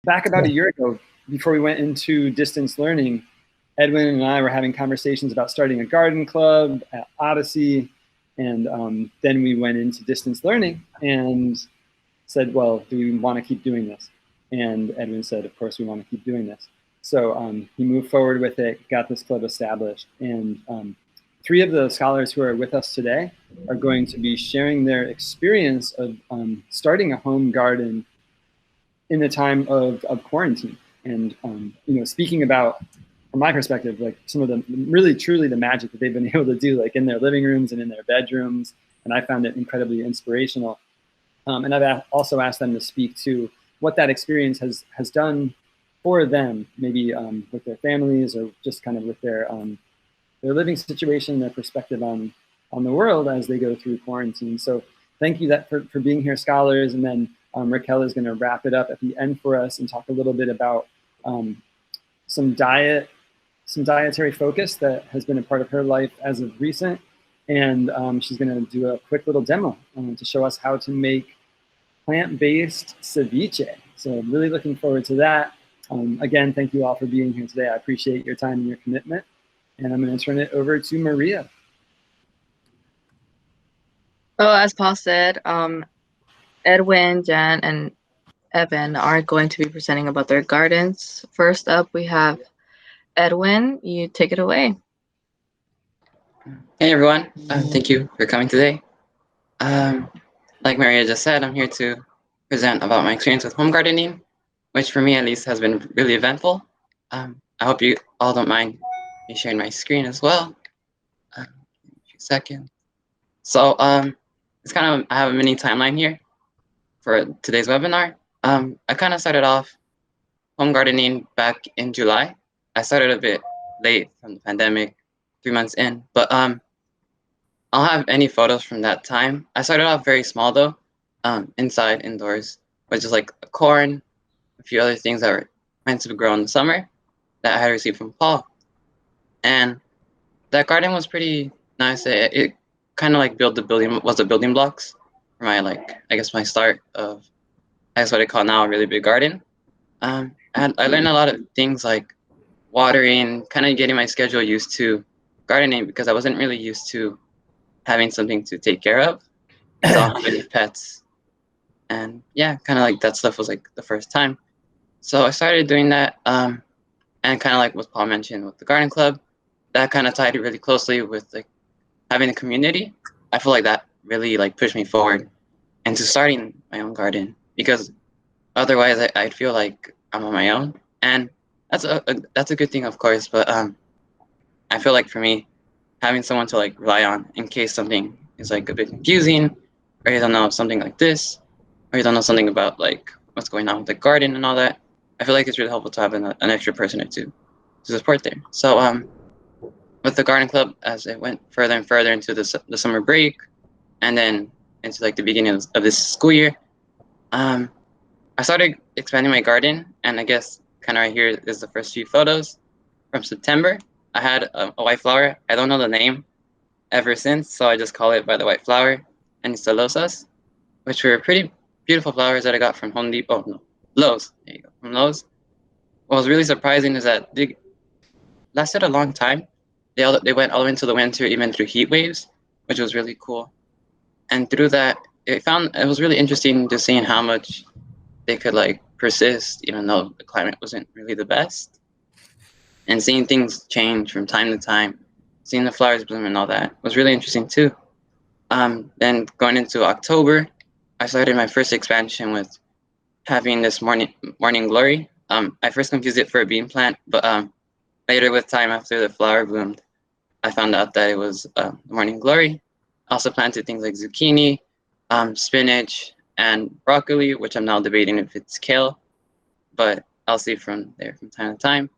back about a year ago, before we went into distance learning, Edwin and I were having conversations about starting a garden club at Odyssey. And then we went into distance learning and said, well, do we want to keep doing this? And Edwin said, of course, we want to keep doing this. So he moved forward with it, got this club established. And 3 of the scholars who are with us today are going to be sharing their experience of starting a home garden in the time of quarantine. And speaking about, from my perspective, like some of the really truly the magic that they've been able to do, like in their living rooms and in their bedrooms. And I found it incredibly inspirational. And I've also asked them to speak to what that experience has done for them, maybe with their families or just kind of with their living situation, their perspective on the world as they go through quarantine. So thank you for being here, scholars. And then Raquel is going to wrap it up at the end for us and talk a little bit about some dietary focus that has been a part of her life as of recent. And she's going to do a quick little demo to show us how to make plant-based ceviche. So I'm really looking forward to that. Again, thank you all for being here today. I appreciate your time and your commitment. And I'm going to turn it over to Maria. So as Paul said, Edwin, Jan, and Evan are going to be presenting about their gardens. First up, we have Edwin. You take it away. Hey everyone, thank you for coming today. Like Maria just said, I'm here to present about my experience with home gardening, which for me at least has been really eventful. I hope you all don't mind me sharing my screen as well. A few seconds. So it's kind of, I have a mini timeline here for today's webinar. I kind of started off home gardening back in July. I started a bit late from the pandemic, 3 months in, but I don't have any photos from that time. I started off very small though, inside, indoors, which is like corn, a few other things that were meant to grow in the summer that I had received from Paul. And that garden was pretty nice. It kind of like was the building blocks for my, like, I guess my start of, I guess what I call now a really big garden. And I learned a lot of things like watering, kind of getting my schedule used to gardening because I wasn't really used to having something to take care of. I don't have any pets. And yeah, kind of like that stuff was like the first time. So I started doing that. And kind of like what Paul mentioned with the garden club, that kind of tied really closely with like having a community. I feel like that really like pushed me forward into starting my own garden because otherwise I'd feel like I'm on my own. And that's a good thing, of course, but I feel like for me, having someone to like rely on in case something is like a bit confusing, or you don't know something like this, or you don't know something about like what's going on with the garden and all that, I feel like it's really helpful to have an extra person or two to support there. So with the garden club, as it went further and further into the summer break, and then into like the beginning of this school year, I started expanding my garden, and I guess kind of right here is the first few photos from September. I had a white flower. I don't know the name ever since, so I just call it by the white flower and celosas, which were pretty beautiful flowers that I got from Home Depot. Oh, no, Lowe's. There you go, from Lowe's. What was really surprising is that they lasted a long time. They went all the way into the winter, even through heat waves, which was really cool. And through that, it was really interesting just seeing how much they could like persist, even though the climate wasn't really the best. And seeing things change from time to time, seeing the flowers bloom and all that was really interesting too. Then going into October, I started my first expansion with having this morning glory. I first confused it for a bean plant, but later with time after the flower bloomed, I found out that it was morning glory. I also planted things like zucchini, spinach, and broccoli, which I'm now debating if it's kale, but I'll see from there from time to time.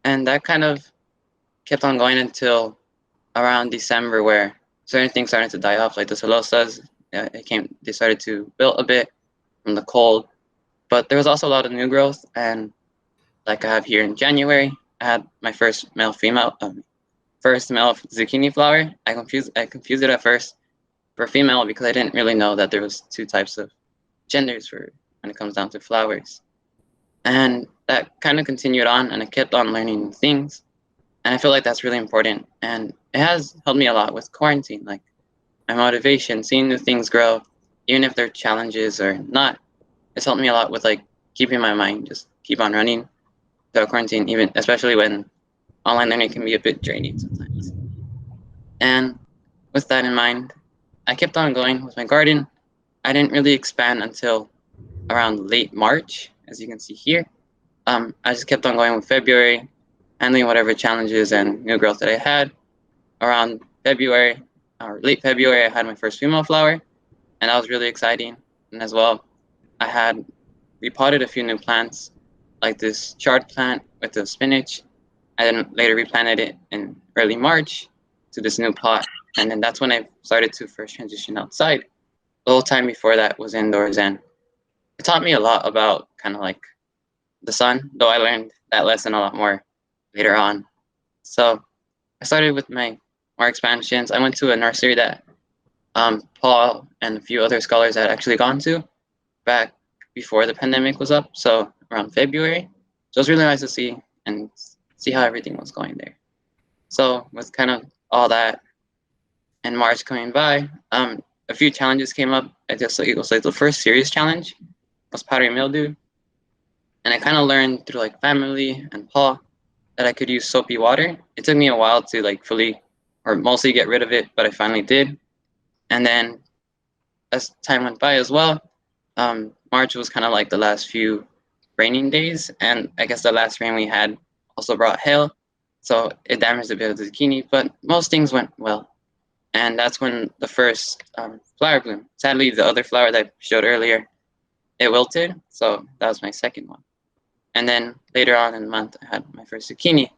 And that kind of kept on going until around December, where certain things started to die off, like the celosas. They started to wilt a bit from the cold, but there was also a lot of new growth. And like I have here in January, I had my first male zucchini flower. I confused it at first for female because I didn't really know that there was 2 types of genders for when it comes down to flowers. And that kind of continued on, and I kept on learning new things. And I feel like that's really important. And it has helped me a lot with quarantine, like my motivation, seeing new things grow, even if they're challenges or not. It's helped me a lot with like keeping my mind just keep on running throughout quarantine, even especially when online learning can be a bit draining sometimes. And with that in mind, I kept on going with my garden. I didn't really expand until around late March, as you can see here. I just kept on going with February, handling whatever challenges and new growth that I had. Around February or late February, I had my first female flower, and that was really exciting. And as well, I had repotted a few new plants, like this chard plant with the spinach. I then later replanted it in early March to this new pot, and then that's when I started to first transition outside. The whole time before that was indoors, and it taught me a lot about kind of like the sun, though I learned that lesson a lot more later on. So I started with my more expansions. I went to a nursery that Paul and a few other scholars had actually gone to back before the pandemic was up, so around February. So it was really nice to see and see how everything was going there. So with kind of all that and March coming by, a few challenges came up. I guess it was like the first serious challenge was powdery mildew, and I kind of learned through like family and Paul that I could use soapy water. It took me a while to like fully or mostly get rid of it, but I finally did. And then as time went by as well, March was kind of like the last few raining days, and I guess the last rain we had also brought hail, so it damaged a bit of the zucchini, but most things went well. And that's when the first flower bloomed. Sadly, the other flower that I showed earlier, it wilted, so that was my second one. And then later on in the month, I had my first zucchini,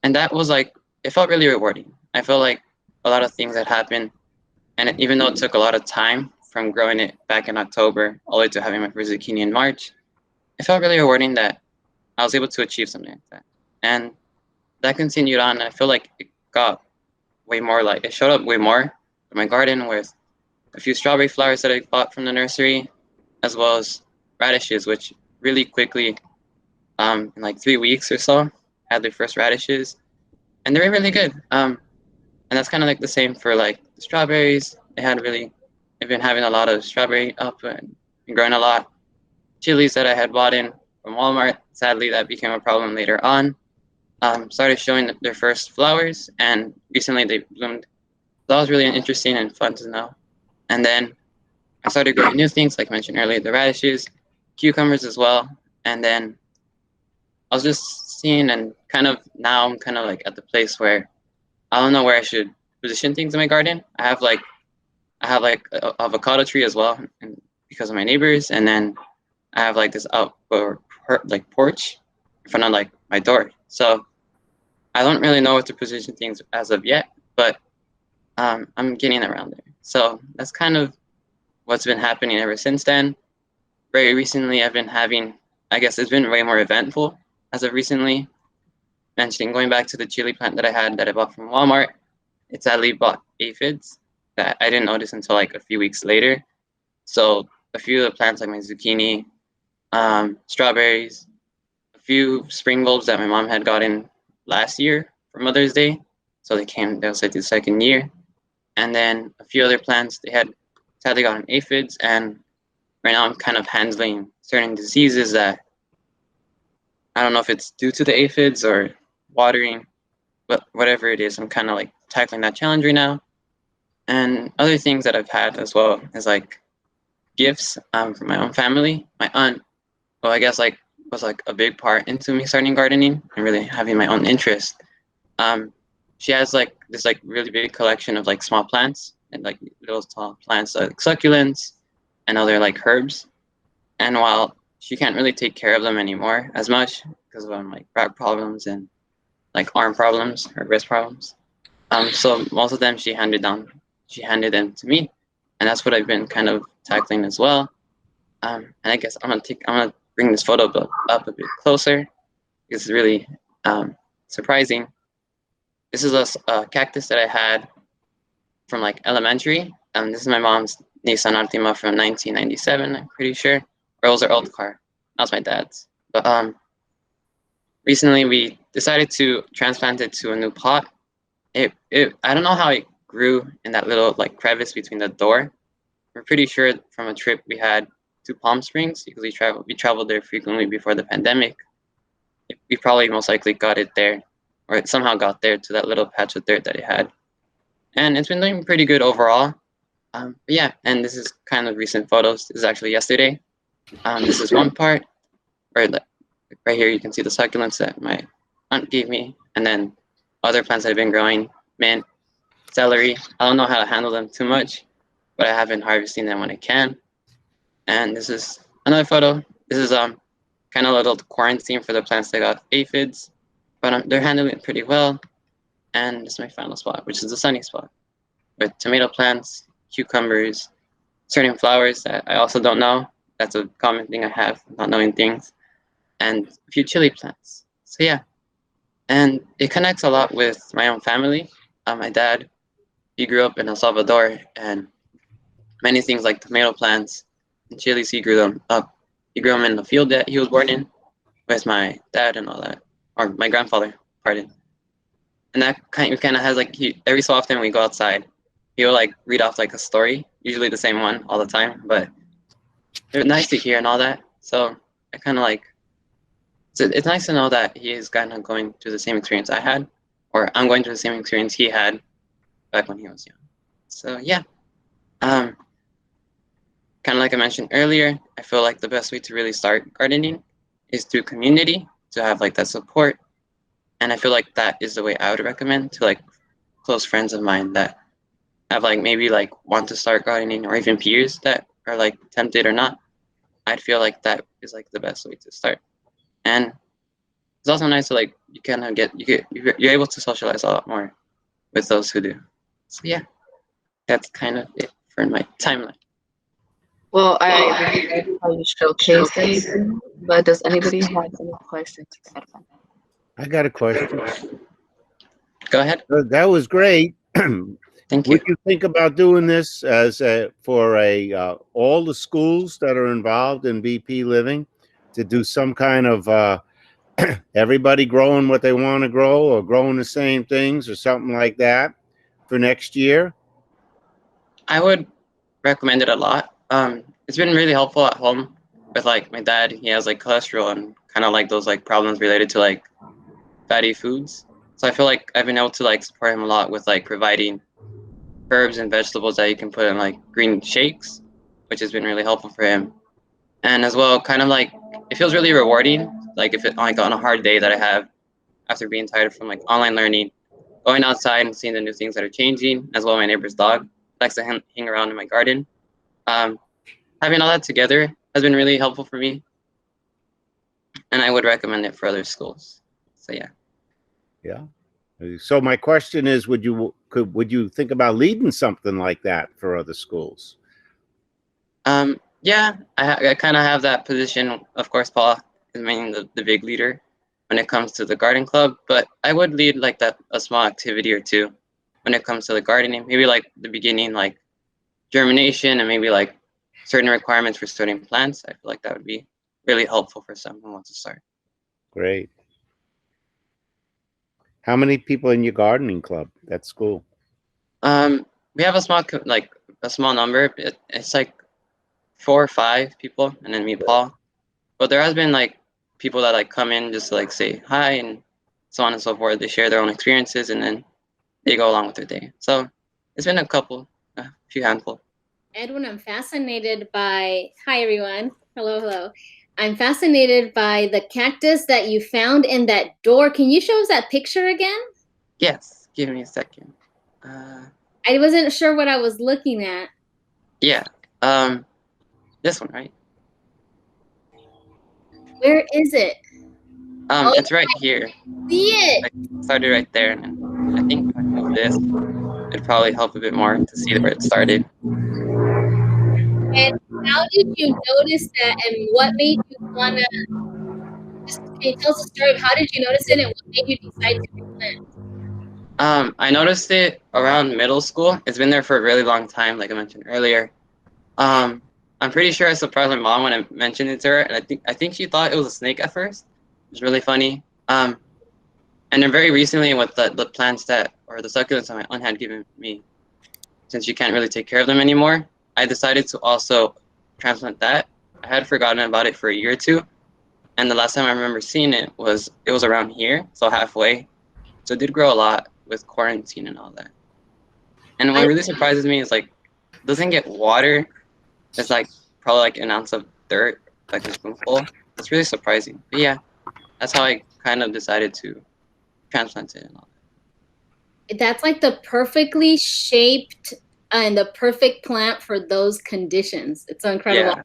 and that was like, it felt really rewarding. I felt like a lot of things had happened, and even though it took a lot of time from growing it back in October all the way to having my first zucchini in March, it felt really rewarding that I was able to achieve something like that. And that continued on. And I feel like it got way more, like it showed up way more in my garden with a few strawberry flowers that I bought from the nursery, as well as radishes, which really quickly, in like 3 weeks or so, had their first radishes. And they were really good. And that's kind of like the same for like the strawberries. I've been having a lot of strawberry up and growing a lot. Chilies that I had bought in from Walmart, sadly that became a problem later on. Started showing their first flowers, and recently they bloomed. So that was really interesting and fun to know. And then I started growing new things, like I mentioned earlier, the radishes, cucumbers as well. And then I was just seeing, and kind of now I'm kind of like at the place where I don't know where I should position things in my garden. I have like a avocado tree as well, and because of my neighbors, and then I have like this outdoor like porch in front of like my door. So I don't really know what to position things as of yet, but I'm getting around there. So that's kind of what's been happening ever since then. Very recently, I've been having, I guess it's been way more eventful as of recently. Mentioning going back to the chili plant that I had that I bought from Walmart, it sadly bought aphids that I didn't notice until like a few weeks later. So a few of the plants like my zucchini, strawberries, a few spring bulbs that my mom had gotten last year for Mother's Day. So that was like the second year. And then a few other plants, they had sadly gotten aphids. And right now I'm kind of handling certain diseases that I don't know if it's due to the aphids or watering, but whatever it is, I'm kind of like tackling that challenge right now. And other things that I've had as well is like gifts from my own family. My aunt, well, I guess like was like a big part into me starting gardening and really having my own interest. She has like this like really big collection of like small plants and like little small plants like succulents and other like herbs. And while she can't really take care of them anymore as much because of like back problems and like arm problems or wrist problems, so most of them she handed them to me, and that's what I've been kind of tackling as well. And I guess I'm gonna bring this photo up a bit closer. It's really surprising. This is a cactus that I had from like elementary. This is my mom's Nissan Altima from 1997, I'm pretty sure. Or it was her old car. That was my dad's. But recently we decided to transplant it to a new pot. I don't know how it grew in that little like crevice between the door. We're pretty sure from a trip we had to Palm Springs because we traveled there frequently before the pandemic. We probably most likely got it there, or it somehow got there to that little patch of dirt that it had. And it's been doing pretty good overall. But yeah, and this is kind of recent photos. This is actually yesterday. This is one part, or right here you can see the succulents that my aunt gave me, and then other plants that have been growing, mint, celery. I don't know how to handle them too much, but I have been harvesting them when I can. And this is another photo. This is kind of a little quarantine for the plants that got aphids, but they're handling it pretty well. And this is my final spot, which is the sunny spot, with tomato plants, cucumbers, certain flowers that I also don't know. That's a common thing I have, not knowing things, and a few chili plants. So yeah, and it connects a lot with my own family. My dad, he grew up in El Salvador, and many things like tomato plants and chilies, he grew them up. He grew them in the field that he was born in with my dad and all that, or my grandfather, pardon. And that kind of has like, every so often we go outside, he'll like read off like a story, usually the same one all the time, but they're nice to hear and all that. So I kind of like, it's nice to know that he is kind of going through the same experience I had, or I'm going through the same experience he had back when he was young. So yeah, kind of like I mentioned earlier, I feel like the best way to really start gardening is through community, to have like that support. And I feel like that is the way I would recommend to like close friends of mine that have like maybe like want to start gardening, or even peers that are like tempted or not. I'd feel like that is like the best way to start. And it's also nice to like, you kind of you're able to socialize a lot more with those who do. So yeah, that's kind of it for my timeline. Well, I really like how you showcase this, but does anybody have any questions for Edwin? I got a question. Go ahead. That was great. Thank you. Would you think about doing this as for all the schools that are involved in BPLiving, to do some kind of everybody growing what they want to grow, or growing the same things, or something like that for next year? I would recommend it a lot. It's been really helpful at home with like my dad. He has like cholesterol and kind of like those like problems related to like fatty foods. So I feel like I've been able to like support him a lot with like providing herbs and vegetables that you can put in like green shakes, which has been really helpful for him. And as well, kind of like, it feels really rewarding. Like if it like on a hard day that I have after being tired from like online learning, going outside and seeing the new things that are changing, as well my neighbor's dog likes to hang around in my garden. Having all that together has been really helpful for me, and I would recommend it for other schools. So yeah. Yeah. So my question is, would you think about leading something like that for other schools? Yeah, I kind of have that position. Of course, Paul is mainly the big leader when it comes to the garden club, but I would lead like that, a small activity or two when it comes to the gardening. Maybe like the beginning, like germination, and maybe like certain requirements for certain plants. I feel like that would be really helpful for someone who wants to start. Great. How many people in your gardening club at school? We have a small number. It's like 4 or 5 people, and then me, Paul. But there has been like people that like come in just to like say hi and so on and so forth. They share their own experiences, and then they go along with their day. So it's been a few handful. Edwin, I'm fascinated by, hi everyone, hello. I'm fascinated by the cactus that you found in that door. Can you show us that picture again? Yes, give me a second. I wasn't sure what I was looking at. Yeah, this one, right? Where is it? It's right here. See it. I started right there, and I think if I move this, it'd probably help a bit more to see where it started. And how did you notice that, and what made you want to, can you tell us a story of how did you notice it and what made you decide to replant? I noticed it around middle school. It's been there for a really long time, like I mentioned earlier. I'm pretty sure I surprised my mom when I mentioned it to her, and I think she thought it was a snake at first. It was really funny. And then very recently with the plants or the succulents that my aunt had given me, since she can't really take care of them anymore, I decided to also transplant that. I had forgotten about it for a year or two, and the last time I remember seeing it was around here, so halfway. So it did grow a lot with quarantine and all that. And what really surprises me is like, it doesn't get water. It's like probably like an ounce of dirt, like a spoonful. It's really surprising. But yeah, that's how I kind of decided to transplant it and all that. That's like the perfectly shaped and the perfect plant for those conditions. It's so incredible. Yeah.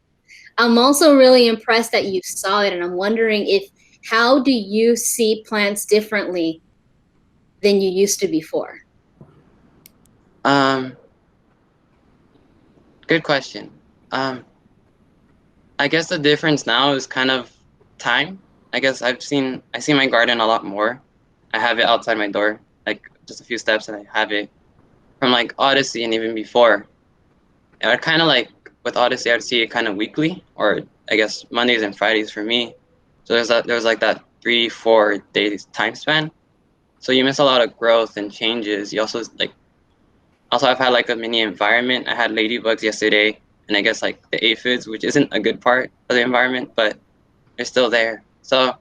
I'm also really impressed that you saw it, and I'm wondering how do you see plants differently than you used to before? Good question. I guess the difference now is kind of time. I guess I see my garden a lot more. I have it outside my door, like just a few steps, and I have it. From like Odyssey and even before, and I kind of like with Odyssey, I'd see it kind of weekly, or I guess Mondays and Fridays for me. So there was like that 3-4 days time span. So you miss a lot of growth and changes. You also I've had like a mini environment. I had ladybugs yesterday, and I guess like the aphids, which isn't a good part of the environment, but they're still there. So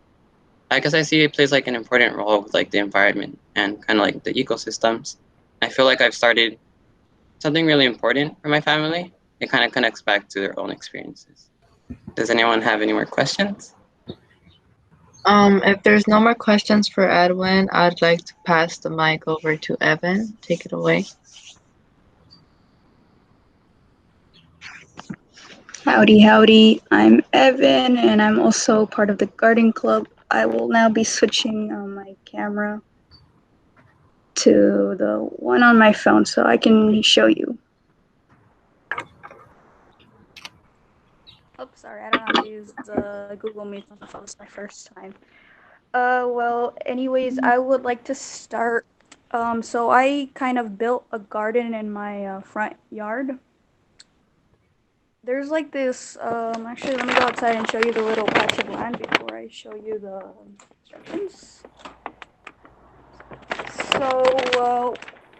I guess I see it plays like an important role with like the environment and kind of like the ecosystems. I feel like I've started something really important for my family. It kind of connects back to their own experiences. Does anyone have any more questions? If there's no more questions for Edwin, I'd like to pass the mic over to Evan. Take it away. Howdy, howdy. I'm Evan, and I'm also part of the garden club. I will now be switching my camera to the one on my phone so I can show you. Oops, sorry, I don't know how to use the Google Meet on the phone. It's my first time. Well, anyways, I would like to start. So I kind of built a garden in my front yard. There's like this, actually let me go outside and show you the little patch of land before I show you the instructions. So,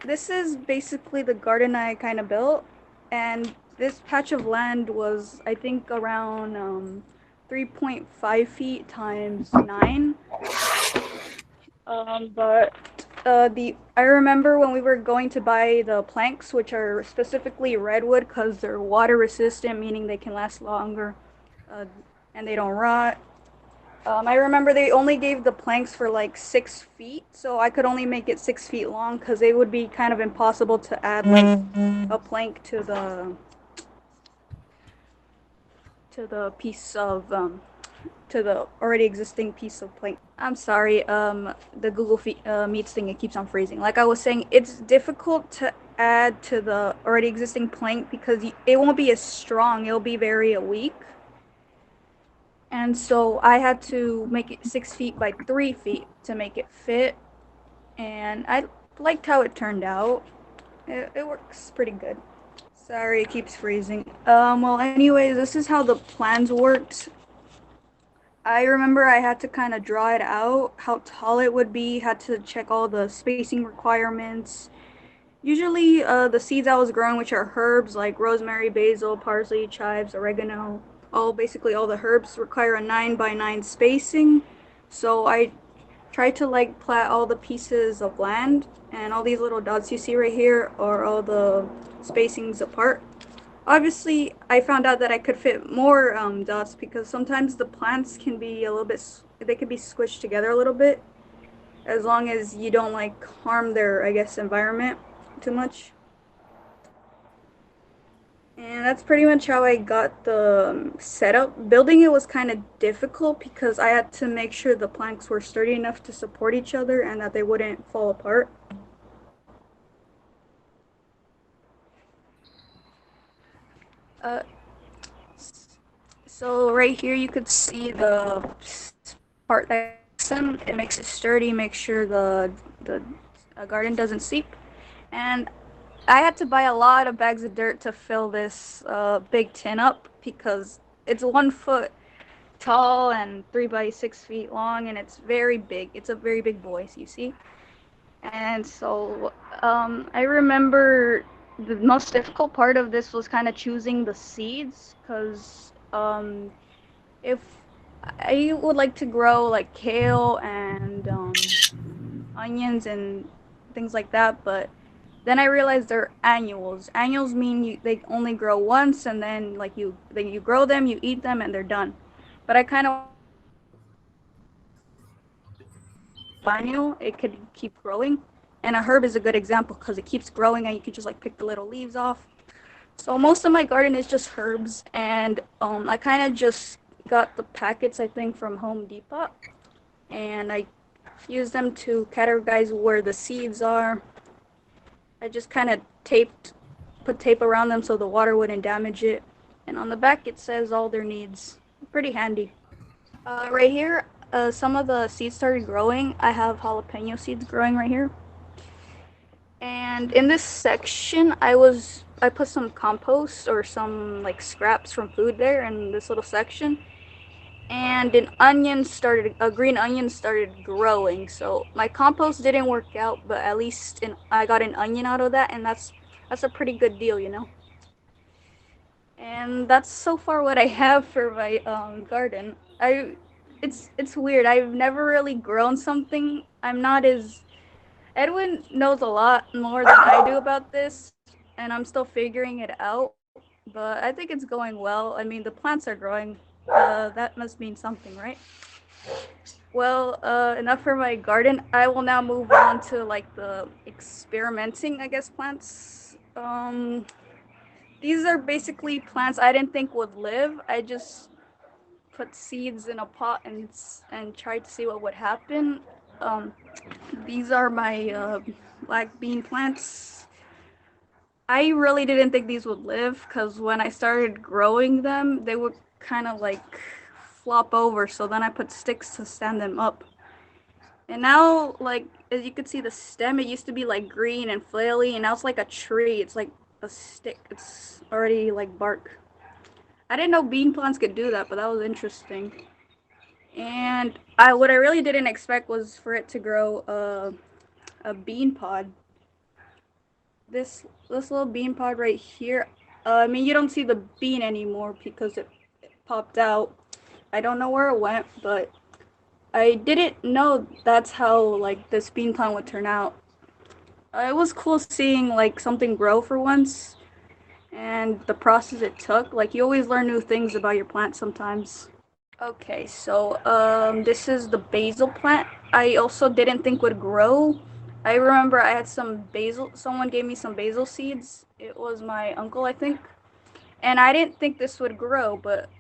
this is basically the garden I kind of built, and this patch of land was, I think, around 3.5 feet times 9. I remember when we were going to buy the planks, which are specifically redwood because they're water resistant, meaning they can last longer and they don't rot. I remember they only gave the planks for like 6 feet, so I could only make it 6 feet long because it would be kind of impossible to add like a plank to the piece of to the already existing piece of plank. I'm sorry, the Google Meets thing, it keeps on freezing. Like I was saying, it's difficult to add to the already existing plank because it won't be as strong, it'll be very weak. And so I had to make it 6 feet by 3 feet to make it fit. And I liked how it turned out. It works pretty good. Sorry, it keeps freezing. Well, anyways, this is how the plans worked. I remember I had to kind of draw it out, how tall it would be, had to check all the spacing requirements. Usually the seeds I was growing, which are herbs like rosemary, basil, parsley, chives, oregano, basically all the herbs require a 9 by 9 spacing. So I tried to like plat all the pieces of land, and all these little dots you see right here are all the spacings apart. Obviously, I found out that I could fit more dots because sometimes the plants can be they can be squished together a little bit, as long as you don't like harm their, I guess, environment too much. And that's pretty much how I got the setup. Building it was kind of difficult because I had to make sure the planks were sturdy enough to support each other and that they wouldn't fall apart. So right here you could see the part that's them. It makes it sturdy, makes sure the garden doesn't seep. And I had to buy a lot of bags of dirt to fill this big tin up. because it's 1 foot tall and 3 by 6 feet long, and it's very big. It's a very big boy, so you see. And so I remember the most difficult part of this was kind of choosing the seeds, because if I would like to grow like kale and onions and things like that, but then I realized they're annuals. Annuals mean they only grow once, and then you grow them, you eat them, and they're done. But I kind of annual, it could keep growing, and a herb is a good example because it keeps growing, and you could just like pick the little leaves off. So most of my garden is just herbs, and I kind of just got the packets, I think, from Home Depot, and I use them to categorize where the seeds are. I just kind of put tape around them so the water wouldn't damage it. And on the back it says all their needs. Pretty handy. Right here, some of the seeds started growing. I have jalapeno seeds growing right here. And in this section, I put some compost or some like scraps from food there in this little section. And a green onion started growing. So my compost didn't work out, but at least I got an onion out of that, and that's a pretty good deal, you know. And that's so far what I have for my garden. It's weird. I've never really grown something. I'm not as Edwin knows a lot more than I do about this, and I'm still figuring it out. But I think it's going well. I mean, the plants are growing. That must mean something, right? Well, enough for my garden. I will now move on to like the experimenting, I guess, plants. These are basically plants I didn't think would live. I just put seeds in a pot and tried to see what would happen. These are my black bean plants. I really didn't think these would live because when I started growing them, they would kind of like flop over. So then I put sticks to stand them up. And now, like, as you can see, the stem, it used to be like green and flaily, and now it's like a tree. It's like a stick. It's already like bark. I didn't know bean plants could do that, but that was interesting. And what I really didn't expect was for it to grow a bean pod. This little bean pod right here. I mean, you don't see the bean anymore because it popped out. I don't know where it went, but I didn't know that's how like this bean plant would turn out. It was cool seeing like something grow for once, and the process it took. Like, you always learn new things about your plant sometimes. Okay, so this is the basil plant. I also didn't think would grow. I remember I had some basil. Someone gave me some basil seeds. It was my uncle, I think, and I didn't think this would grow. But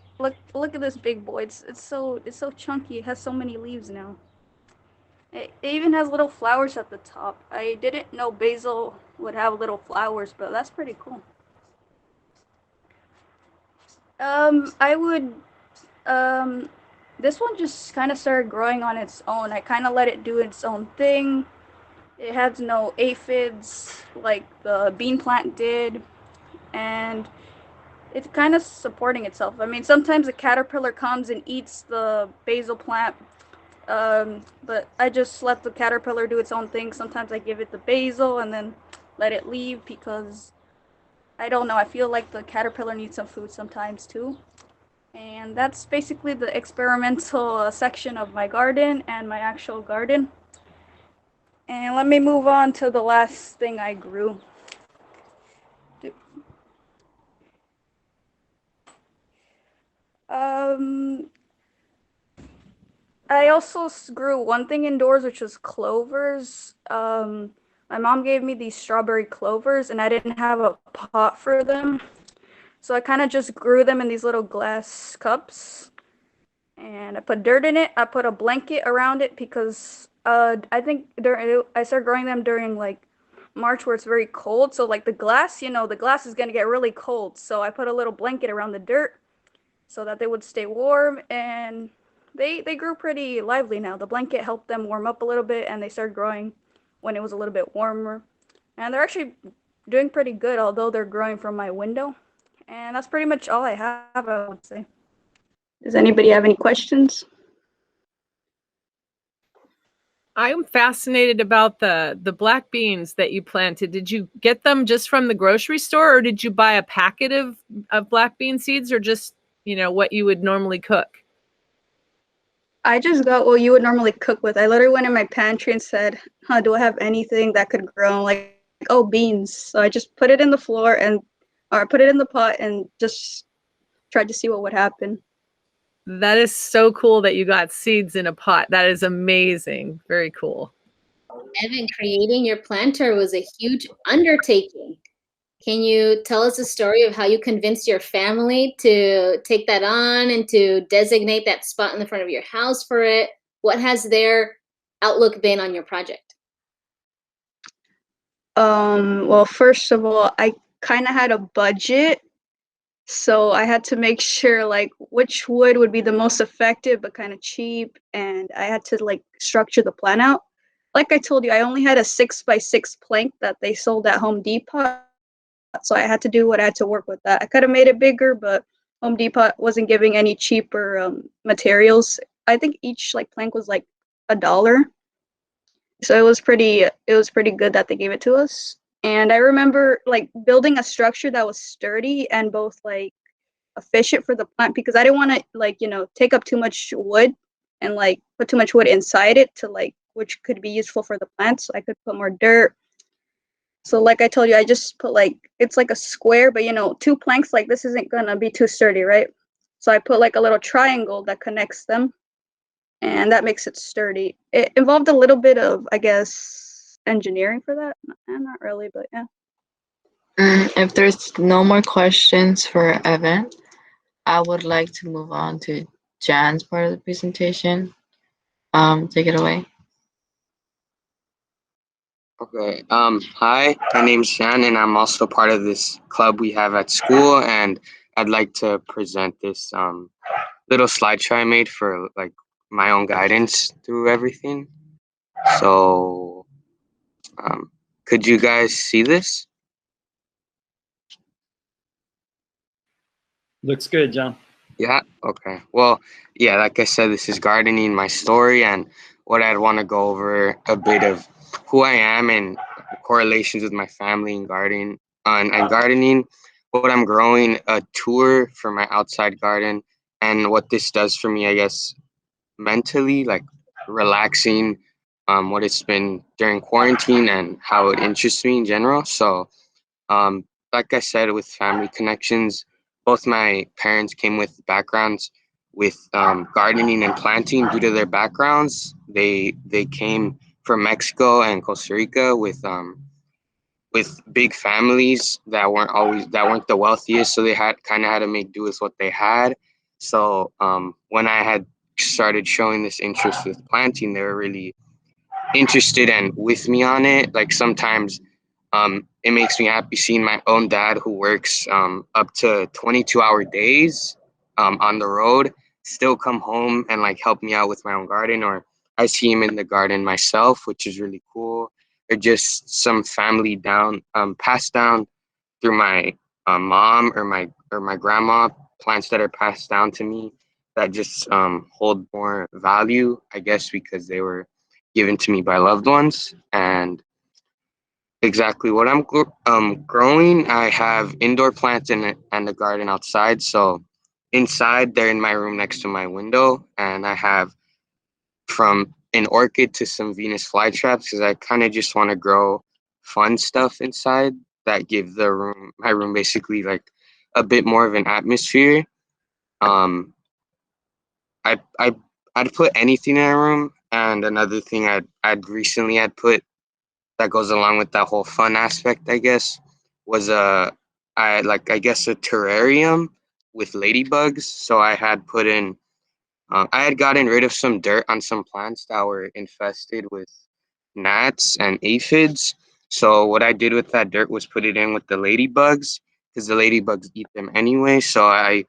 look at this big boy. It's so chunky. It has so many leaves now. It even has little flowers at the top. I didn't know basil would have little flowers, but that's pretty cool. I would this one just kind of started growing on its own. I kind of let it do its own thing. It has no aphids like the bean plant did, and it's kind of supporting itself. I mean, sometimes a caterpillar comes and eats the basil plant, but I just let the caterpillar do its own thing. Sometimes I give it the basil and then let it leave because I don't know. I feel like the caterpillar needs some food sometimes too. And that's basically the experimental section of my garden and my actual garden. And let me move on to the last thing I grew. I also grew one thing indoors, which was clovers. My mom gave me these strawberry clovers, and I didn't have a pot for them. So I kind of just grew them in these little glass cups. And I put dirt in it. I put a blanket around it because I think I started growing them during like March where it's very cold. So like the glass is going to get really cold. So I put a little blanket around the dirt so that they would stay warm, and they grew pretty lively now. The blanket helped them warm up a little bit, and they started growing when it was a little bit warmer. And they're actually doing pretty good, although they're growing from my window. And that's pretty much all I have, I would say. Does anybody have any questions? I'm fascinated about the black beans that you planted. Did you get them just from the grocery store, or did you buy a packet of black bean seeds, or just, you know, what you would normally cook? I just got what you would normally cook with. I literally went in my pantry and said, huh, do I have anything that could grow? Like, oh, beans. So I just put it in the floor or put it in the pot and just tried to see what would happen. That is so cool that you got seeds in a pot. That is amazing. Very cool. Evan, creating your planter was a huge undertaking. Can you tell us a story of how you convinced your family to take that on and to designate that spot in the front of your house for it? What has their outlook been on your project? Well, first of all, I kind of had a budget, so I had to make sure like which wood would be the most effective but kind of cheap, and I had to like structure the plan out. Like I told you, I only had a 6x6 plank that they sold at Home Depot, so I had to do what I had to work with that. I could have made it bigger, but Home Depot wasn't giving any cheaper materials. I think each like plank was like $1. So it was pretty good that they gave it to us. And I remember like building a structure that was sturdy and both like efficient for the plant, because I didn't want to like, you know, take up too much wood and like put too much wood inside it to like, which could be useful for the plants. I could put more dirt. So like I told you, I just put like, it's like a square, but you know, 2 planks like this isn't gonna be too sturdy, right? So I put like a little triangle that connects them, and that makes it sturdy. It involved a little bit of, I guess, engineering for that. Not really, but yeah. If there's no more questions for Evan, I would like to move on to Jan's part of the presentation. Take it away. Okay. Hi, my name's Shan, and I'm also part of this club we have at school, and I'd like to present this little slideshow I made for like my own guidance through everything. So, could you guys see this? Looks good, John. Yeah. Okay. Well, yeah, like I said, this is gardening, my story, and what I'd want to go over a bit of who I am and correlations with my family and gardening and gardening, what I'm growing, a tour for my outside garden, and what this does for me, I guess, mentally, like relaxing, what it's been during quarantine and how it interests me in general. So, like I said, with family connections, both my parents came with backgrounds with gardening and planting due to their backgrounds. They came from Mexico and Costa Rica with big families that weren't the wealthiest, so they had to make do with what they had. So when I had started showing this interest with planting, they were really interested and with me on it. Like sometimes it makes me happy seeing my own dad, who works up to 22-hour days on the road, still come home and like help me out with my own garden, or I see him in the garden myself, which is really cool. Or just some family passed down through my mom or my grandma, plants that are passed down to me that just hold more value, I guess, because they were given to me by loved ones. And exactly what I'm growing, I have indoor plants and a garden outside. So inside, they're in my room next to my window, and I have from an orchid to some Venus flytraps, because I kind of just want to grow fun stuff inside that give my room basically like a bit more of an atmosphere. Um, I'd put anything in a room, and another thing I'd recently had put that goes along with that whole fun aspect, I guess, was I guess a terrarium with ladybugs. So I had put in I had gotten rid of some dirt on some plants that were infested with gnats and aphids. So what I did with that dirt was put it in with the ladybugs, because the ladybugs eat them anyway. So I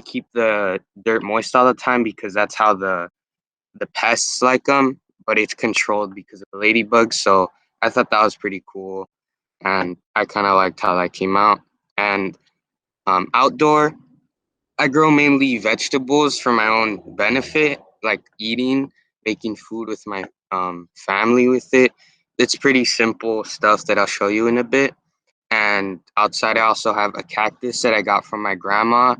keep the dirt moist all the time, because that's how the pests like them, but it's controlled because of the ladybugs. So I thought that was pretty cool, and I kind of liked how that came out. And outdoor. I grow mainly vegetables for my own benefit, like eating, making food with my family with it. It's pretty simple stuff that I'll show you in a bit. And outside, I also have a cactus that I got from my grandma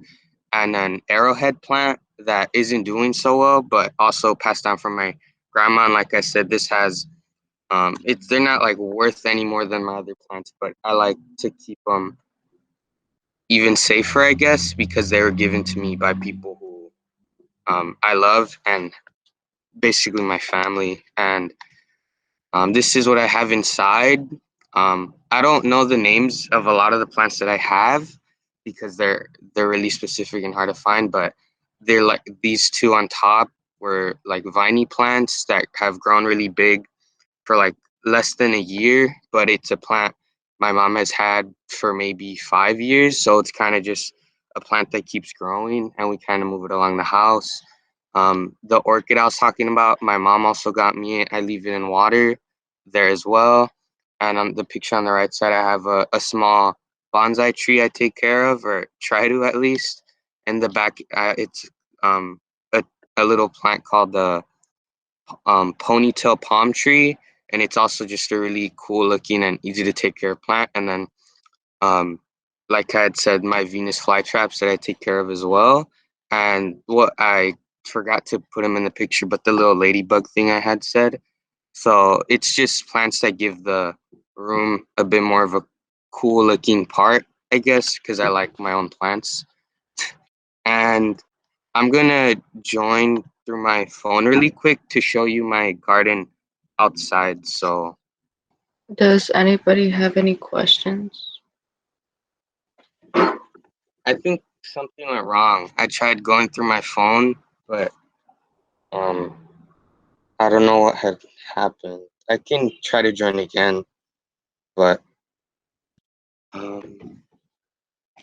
and an arrowhead plant that isn't doing so well, but also passed down from my grandma. And like I said, this has they're not like worth any more than my other plants, but I like to keep them even safer, I guess, because they were given to me by people who I love and basically my family. And this is what I have inside. I don't know the names of a lot of the plants that I have because they're really specific and hard to find, but they're like these two on top were like viney plants that have grown really big for like less than a year, but it's a plant my mom has had for maybe 5 years. So it's kind of just a plant that keeps growing and we kind of move it along the house. The orchid I was talking about, my mom also got me. I leave it in water there as well. And on the picture on the right side, I have a small bonsai tree I take care of, or try to at least. In the back, it's a, a little plant called the ponytail palm tree, and it's also just a really cool looking and easy to take care of plant. And then, um, like I had said, my Venus flytraps that I take care of as well. And what I forgot to put them in the picture, but the little ladybug thing I had said. So it's just plants that give the room a bit more of a cool looking part, I guess, because I like my own plants. And I'm gonna join through my phone really quick to show you my garden outside. So Does anybody have any questions? I think something went wrong. I tried going through my phone, but um I don't know what had happened. I can try to join again, but I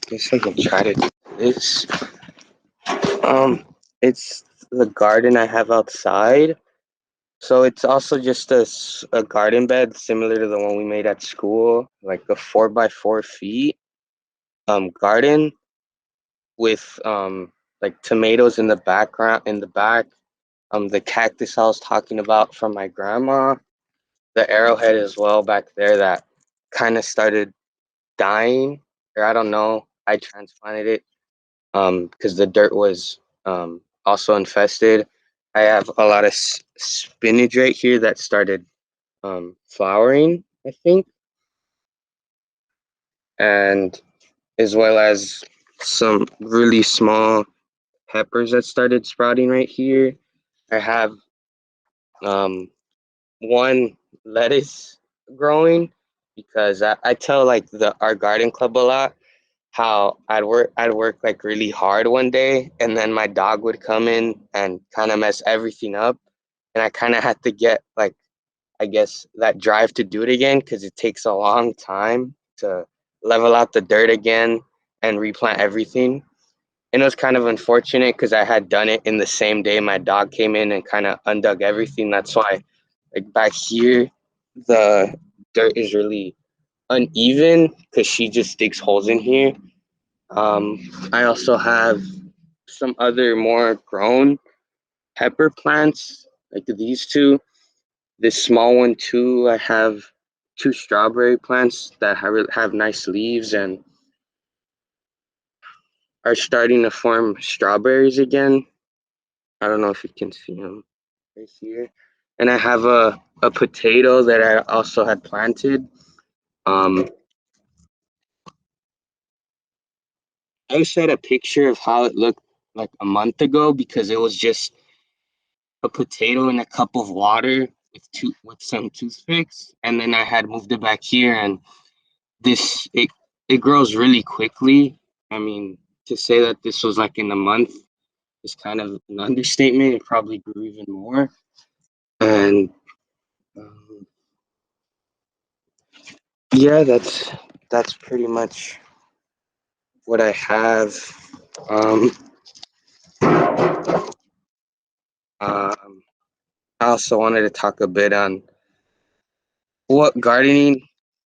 guess I can try to do this. Um it's the garden I have outside. So it's also just a garden bed similar to the one we made at school, like a 4 by 4 feet garden with like tomatoes in the background in the back, the cactus I was talking about from my grandma, the arrowhead as well back there that kind of started dying, or I don't know. I transplanted it because the dirt was also infested. I have a lot of spinach right here that started flowering, I think, and as well as some really small peppers that started sprouting right here. I have um, one lettuce growing because I tell like our garden club a lot how I'd work like really hard one day and then my dog would come in and kind of mess everything up, and I kind of had to get like, I guess, that drive to do it again because it takes a long time to level out the dirt again and replant everything. And it was kind of unfortunate because I had done it in the same day my dog came in and kind of undug everything. That's why, like back here, the dirt is really uneven because she just digs holes in here. I also have some other more grown pepper plants, like these two. This small one too. I have two strawberry plants that have nice leaves and are starting to form strawberries again. I don't know if you can see them right here. And I have a potato that I also had planted. Um, I just had a picture of how it looked like a month ago because it was just a potato in a cup of water with some toothpicks, and then I had moved it back here, and this it grows really quickly. I mean, to say that this was like in a month is kind of an understatement. It probably grew even more, and um, yeah, that's pretty much what I have. Um, um, I also wanted to talk a bit on what gardening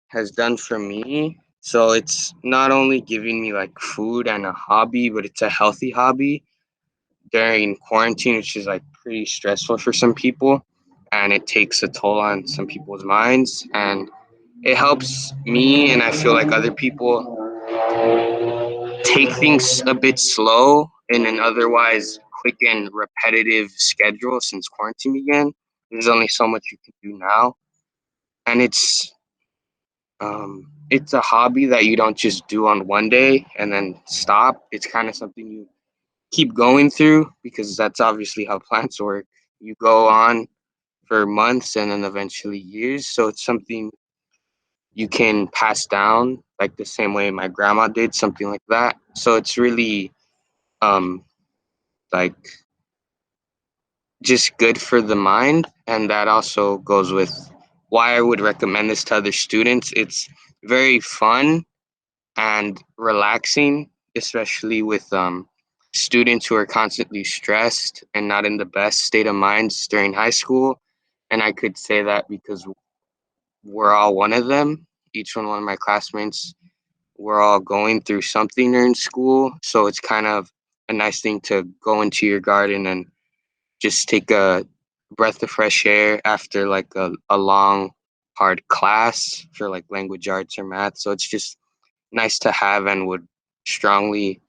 has done for me. So it's not only giving me like food and a hobby, but it's a healthy hobby during quarantine, which is like pretty stressful for some people. And it takes a toll on some people's minds. And it helps me, and I feel like other people take things a bit slow in an otherwise quick and repetitive schedule since quarantine began. There's only so much you can do now. And it's a hobby that you don't just do on one day and then stop. It's kind of something you keep going through because that's obviously how plants work. You go on for months and then eventually years. So it's something you can pass down like the same way my grandma did, something like that. So it's really um like just good for the mind, and that also goes with why I would recommend this to other students. It's very fun and relaxing, especially with students who are constantly stressed and not in the best state of minds during high school. And I could say that because we're all one of them. Each one of my classmates, we're all going through something during school. So it's kind of a nice thing to go into your garden and just take a breath of fresh air after like a long, hard class for like language arts or math. So it's just nice to have, and would strongly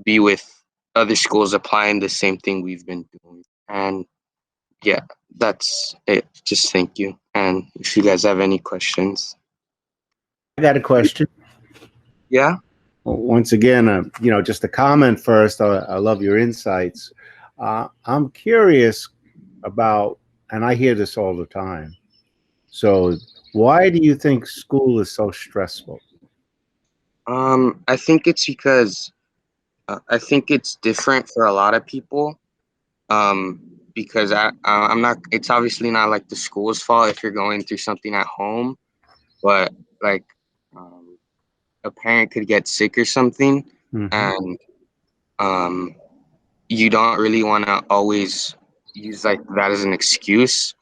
be with other schools applying the same thing we've been doing. And yeah, that's it. Just thank you. And if you guys have any questions. I got a question. Yeah. Well, once again, just a comment first. I love your insights. I'm curious about, and I hear this all the time. So, why do you think school is so stressful? I think it's because I think it's different for a lot of people. Because I'm not. It's obviously not like the school's fault if you're going through something at home, but like um, a parent could get sick or something, and um, you don't really want to always use like that as an excuse,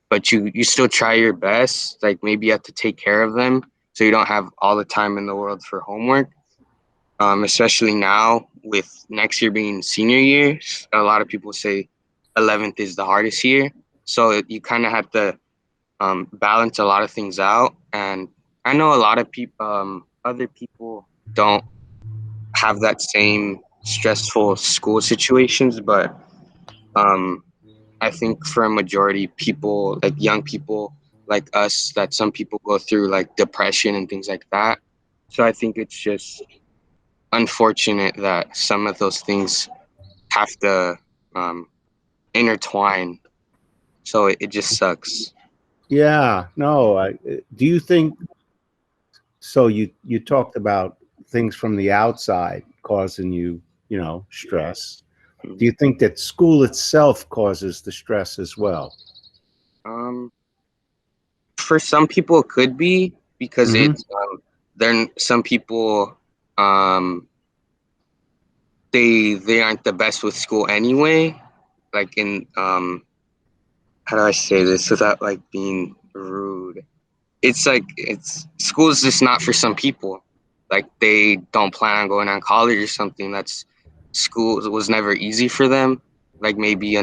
but you still try your best. Like maybe you have to take care of them, so you don't have all the time in the world for homework. Especially now with next year being senior year, a lot of people say 11th is the hardest year. So you kind of have to balance a lot of things out. And I know a lot of people, other people don't have that same stressful school situations, but I think for a majority people, like young people like us, that some people go through like depression and things like that. So I think it's just unfortunate that some of those things have to um, intertwine. So it just sucks. Yeah, no. Do you think so? You talked about things from the outside causing you, stress. Do you think that school itself causes the stress as well? Um, for some people, it could be because it's then some people they aren't the best with school anyway. Like in how do I say this without like being rude? It's like it's school is just not for some people. Like they don't plan on going on college or something. That's school was never easy for them. Like maybe a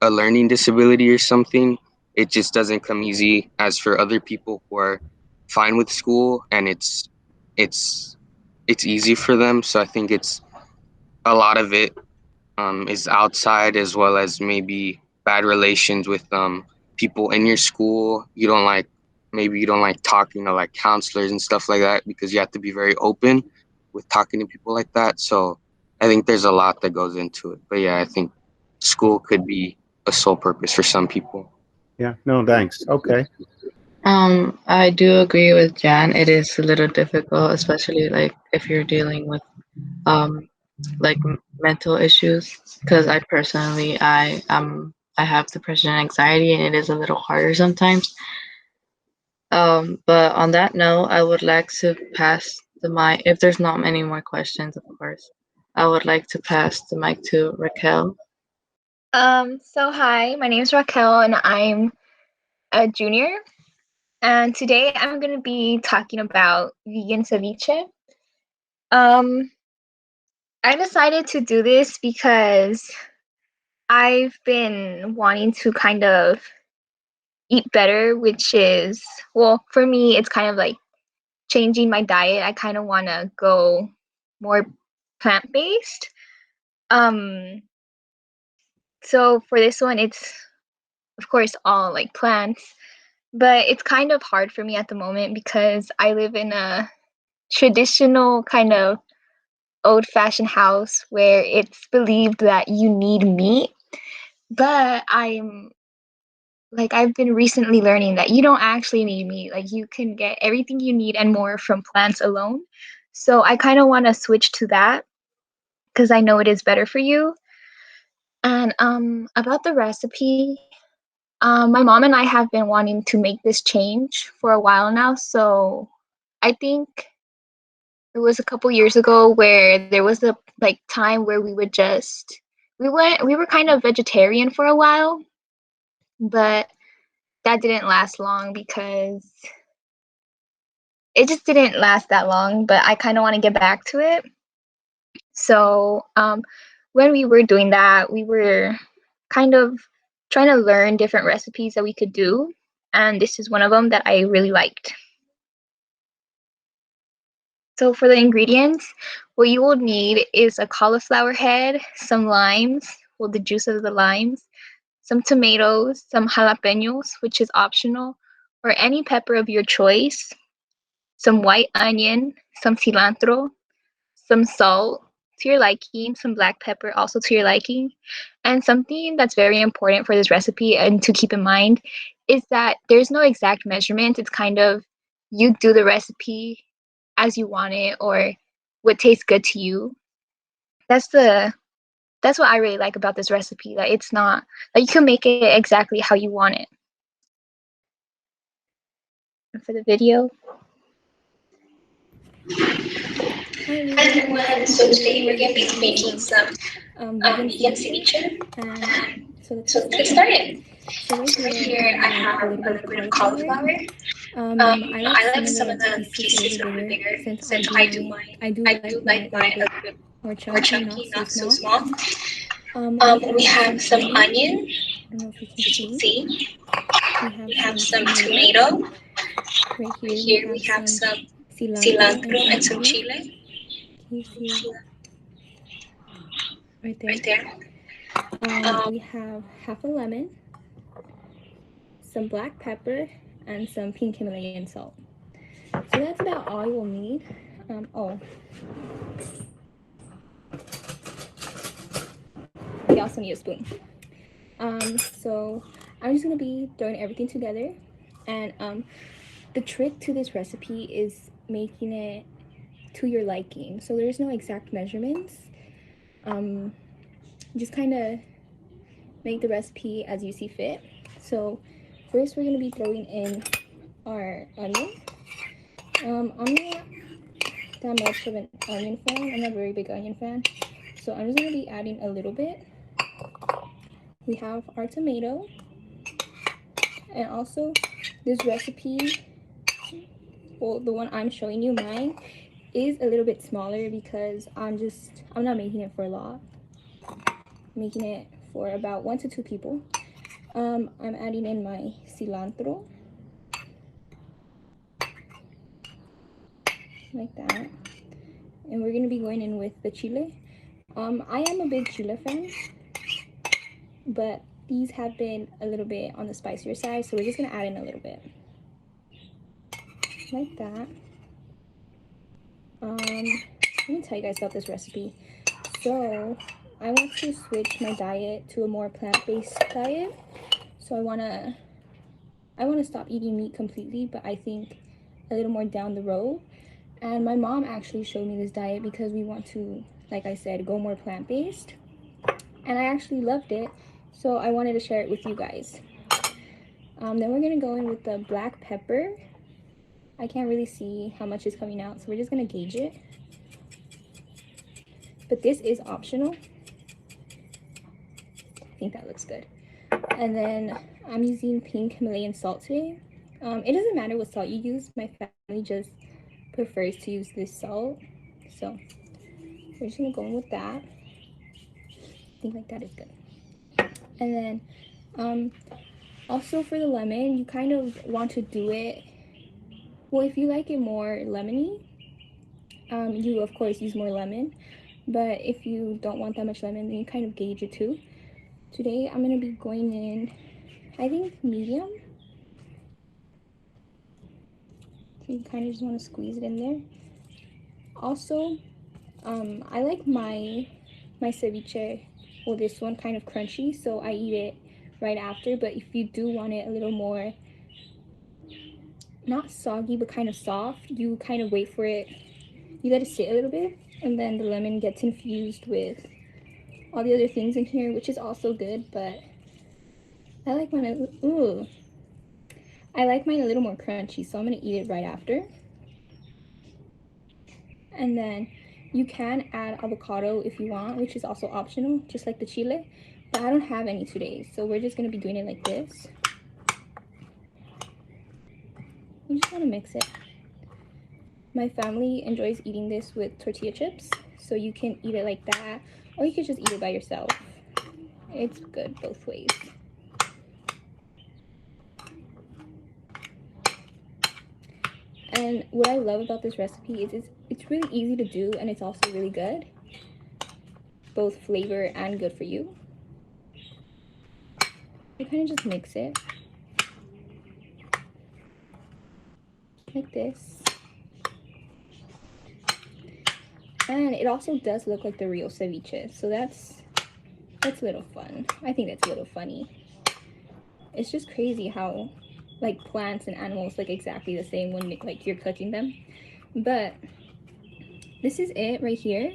learning disability or something. It just doesn't come easy as for other people who are fine with school, and it's it's easy for them. So I think it's a lot of it is outside, as well as maybe bad relations with people in your school. Maybe you don't like talking to like counselors and stuff like that because you have to be very open with talking to people like that. So I think there's a lot that goes into it. But yeah, I think school could be a sole purpose for some people. Yeah, no, thanks. Okay. I do agree with Jan. It is a little difficult, especially like if you're dealing with um like mental issues. Because I personally, I have depression and anxiety, and it is a little harder sometimes. But on that note, I would like to pass the mic. If there's not many more questions, of course, I would like to pass the mic to Raquel. So hi, my name is Raquel and I'm a junior. And today I'm going to be talking about vegan ceviche. I decided to do this because I've been wanting to kind of eat better, which is, well, for me, it's kind of like changing my diet. I kind of want to go more plant-based. So for this one, it's, of course, all like plants, but it's kind of hard for me at the moment because I live in a traditional kind of old-fashioned house where it's believed that you need meat, but I've been recently learning that you don't actually need meat. Like, you can get everything you need and more from plants alone. So I kind of want to switch to that because I know it is better for you. And about the recipe, my mom and I have been wanting to make this change for a while now. So I think it was a couple years ago where there was a time where we were kind of vegetarian for a while, but that didn't last long because it just didn't last that long, but I kind of want to get back to it. So when we were doing that, we were kind of trying to learn different recipes that we could do, and this is one of them that I really liked. So for the ingredients, what you will need is a cauliflower head, some limes, well, the juice of the limes, some tomatoes, some jalapenos, which is optional, or any pepper of your choice, some white onion, some cilantro, some salt to your liking, some black pepper also to your liking. And something that's very important for this recipe and to keep in mind is that there's no exact measurement. It's kind of you do the recipe as you want it or what tastes good to you. That's what I really like about this recipe. That it's not like you can make it exactly how you want it. And for the video. Hi everyone, so today we're going to be making some vegan ceviche. So let's get started. So right here I have a little bit of cauliflower. I like some of the pieces a little bit bigger since I do like mine a little bit more chunky, not so small. We have some onion, I don't know if as you can see. We have some tomato. Right here we have some cilantro and some chile. Can you see it? Right there. We have half a lemon, some black pepper, and some pink Himalayan salt. So that's about all you will need. We also need a spoon. So I'm just gonna be throwing everything together, and the trick to this recipe is making it to your liking. So there's no exact measurements. Just kind of make the recipe as you see fit. So first we're gonna be throwing in our onion. I'm not that much of an onion fan. I'm not a very big onion fan. So I'm just gonna be adding a little bit. We have our tomato. And also this recipe, well, the one I'm showing you, mine, is a little bit smaller because I'm not making it for a lot. I'm making it for about 1 to 2 people. I'm adding in my cilantro. Like that. And we're gonna be going in with the chile. I am a big chile fan, but these have been a little bit on the spicier side, so we're just gonna add in a little bit. Like that. Let me tell you guys about this recipe. So I want to switch my diet to a more plant-based diet. So I wanna stop eating meat completely, but I think a little more down the road. And my mom actually showed me this diet because we want to, like I said, go more plant-based. And I actually loved it, so I wanted to share it with you guys. Then we're gonna go in with the black pepper. I can't really see how much is coming out, so we're just gonna gauge it. But this is optional. I think that looks good. And then I'm using pink Himalayan salt today It doesn't matter what salt you use. My family just prefers to use this salt. So we're just gonna go in with that. I think like that is good. And then also for the lemon, you kind of want to do it, well, if you like it more lemony, you of course use more lemon. But if you don't want that much lemon, then you kind of gauge it too. Today I'm gonna be going in, I think, medium. So you kind of just want to squeeze it in there. Also, I like my ceviche, well, this one kind of crunchy, so I eat it right after. But if you do want it a little more, not soggy, but kind of soft, you kind of wait for it. You let it sit a little bit, and then the lemon gets infused with all the other things in here, which is also good. But I like mine, I like mine a little more crunchy, so I'm gonna eat it right after. And then you can add avocado if you want, which is also optional, just like the chile. But I don't have any today, so we're just gonna be doing it like this. You just wanna mix it. My family enjoys eating this with tortilla chips, so you can eat it like that, or you could just eat it by yourself. It's good both ways. And what I love about this recipe is it's really easy to do, and it's also really good. Both flavor and good for you. You kind of just mix it like this. And it also does look like the real ceviche, so that's a little fun. I think that's a little funny. It's just crazy how like plants and animals look exactly the same when like you're cooking them. But this is it right here.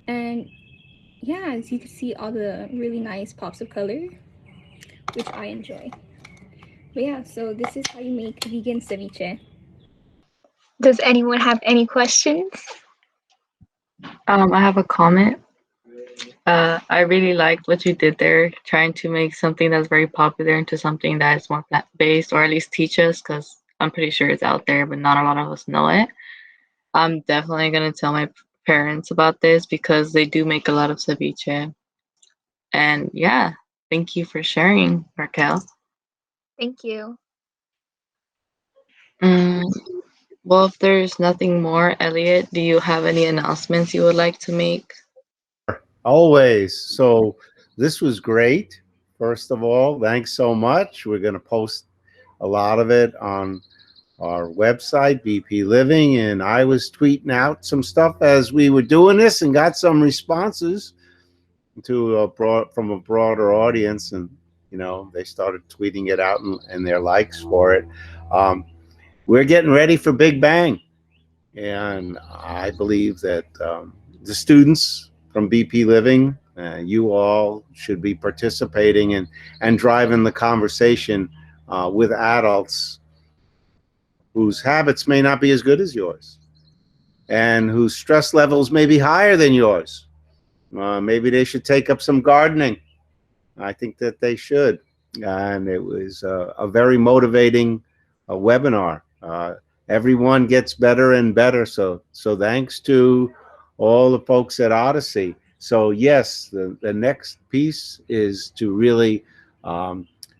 And yeah, as you can see, all the really nice pops of color, which I enjoy. But yeah, so this is how you make vegan ceviche. Does anyone have any questions? I have a comment. I really liked what you did there, trying to make something that's very popular into something that is more plant-based, or at least teach us, because I'm pretty sure it's out there, but not a lot of us know it. I'm definitely going to tell my parents about this because they do make a lot of ceviche. And yeah, thank you for sharing, Raquel. Thank you. Mm, well, if there's nothing more, Elliot, do you have any announcements you would like to make? Always. So this was great. First of all, thanks so much. We're going to post a lot of it on our website, BPLiving, and I was tweeting out some stuff as we were doing this and got some responses from a broader audience, and they started tweeting it out and their likes for it. We're getting ready for Big Bang, and I believe that the students from BPLiving, you all should be participating and driving the conversation with adults whose habits may not be as good as yours and whose stress levels may be higher than yours. Maybe they should take up some gardening. I think that they should. And it was a very motivating webinar. Everyone gets better and better. So thanks to all the folks at Odyssey. So yes, the next piece is to really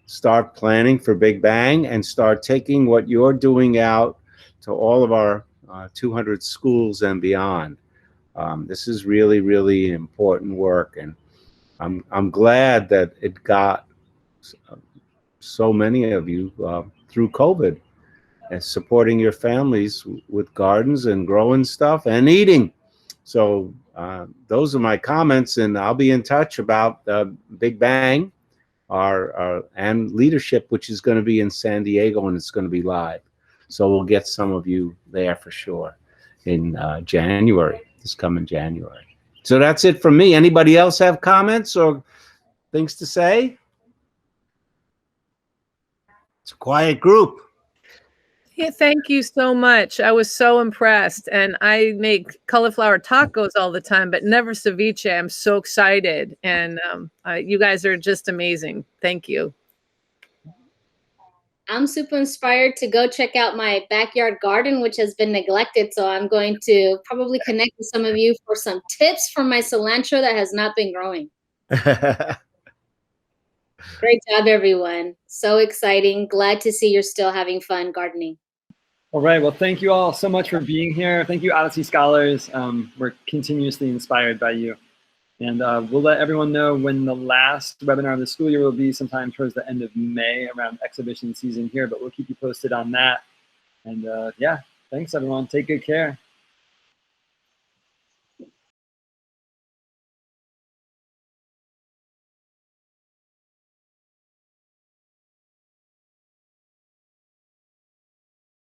start planning for Big Bang and start taking what you're doing out to all of our 200 schools and beyond. This is really, really important work, and I'm glad that it got so many of you through COVID and supporting your families with gardens and growing stuff and eating. So those are my comments, and I'll be in touch about Big Bang and leadership, which is going to be in San Diego, and it's going to be live. So we'll get some of you there for sure in January, this coming January. So that's it from me. Anybody else have comments or things to say? It's a quiet group. Yeah, thank you so much. I was so impressed. And I make cauliflower tacos all the time, but never ceviche. I'm so excited. And you guys are just amazing. Thank you. I'm super inspired to go check out my backyard garden, which has been neglected. So I'm going to probably connect with some of you for some tips for my cilantro that has not been growing. Great job, everyone. So exciting. Glad to see you're still having fun gardening. All right. Well, thank you all so much for being here. Thank you, Odyssey Scholars. We're continuously inspired by you. And we'll let everyone know when the last webinar of the school year will be, sometime towards the end of May, around exhibition season here, but we'll keep you posted on that. And yeah, thanks everyone. Take good care.